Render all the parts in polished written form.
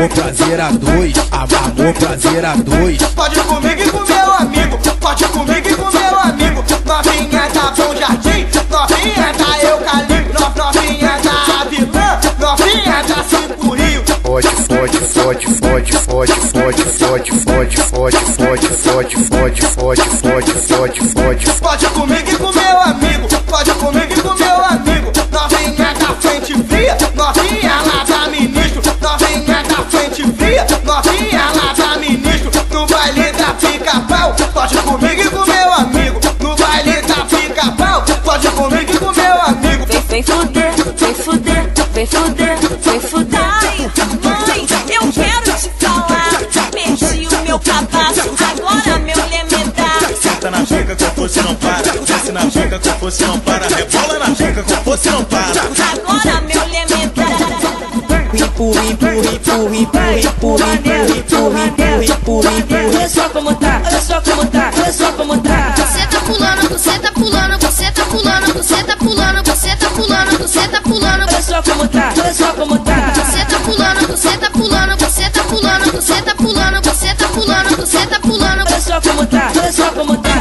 Amor, prazer a dois. Amor, prazer a dois. Pode ir comigo e com meu amigo. Pode ir comigo e com meu amigo. Novinha da Bom Jardim, novinha da Eucalipto, novinha da Vilã, novinha da Cinco Rio. Fode, fode, fode, fode, fode, fode, fode, fode, fode, fode, fode, fode, fode, fode, fode, fode. Pode ir comigo e com meu amigo. Pode ir comigo e com meu amigo. Novinha da Frente Fria, novinha lá da Ministro, novinha da Frente Fria, novinha lá da Ministro. No baile da Pica-Pau, pode ir comigo e com meu amigo. No baile da Pica-Pau, pode ir comigo e com meu amigo. Vem fuder, vem fuder, vem fuder, vem fuder. Ai, mãe, eu quero te falar. Mexi o meu cabaço, agora meu elementar. Senta na giga que a força não para. Desce na giga que a força não para. Rebola na giga que a força não para. Agora meu elementar. Empurra, empurra, empurra, empurra, empurra, empurra, empurra, empurra, empurra. Olha só como tá, olha só como tá, olha só como tá. Você tá pulando, você tá pulando, você tá pulando, você tá pulando, você tá pulando, você tá pulando. Olha só como tá, olha só como tá. Você tá pulando, você tá pulando, você tá pulando, você tá pulando, você tá pulando, você tá pulando. Olha só como tá, olha só como tá.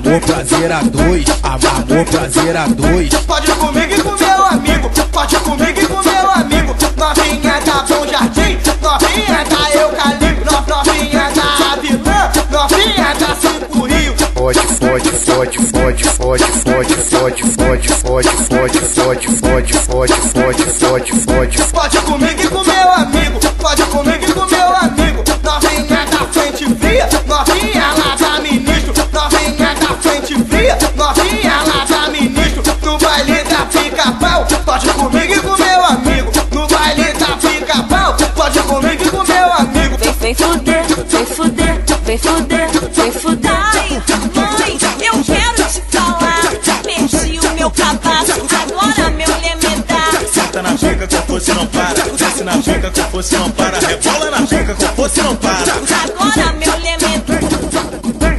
Amor, prazer a dois. Amor, prazer a dois. Pode ir comigo e com meu amigo. Pode ir comigo e com meu amigo. Novinha da Bom Jardim, novinha da Eucalipto, novinha da Vilã, novinha da Cinco Rio. Fode, fode, fode, fode, fode, fode, fode, fode, fode, fode, fode, fode, fode, fode, fode, fode. Pode ir comigo e com meu amigo. Pode ir comigo e com meu amigo. Novinha da Frente Fria, novinha lá da Ministro, novinha da Frente Fria, novinha lá da Ministro. No baile da Pica-Pau, pode ir comigo e com meu amigo. No baile da Pica-Pau, pode ir comigo e com meu amigo. Vem fuder, vem fuder, vem fuder, vem fuder. Ai, mãe, eu quero te falar. Mexi o meu cabaço, agora meu elementar. Senta na giga que a força não para. Desce na giga que a força não para. Rebola na giga que a força não para. Agora meu elementar.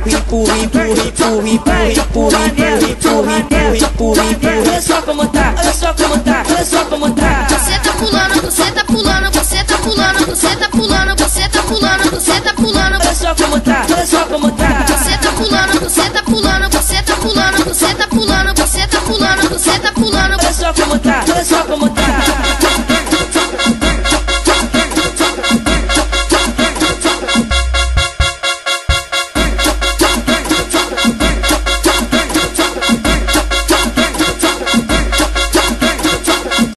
Empurra, empurra, empurra, empurra, empurra, empurra, empurra, empurra, empurra. Olha só como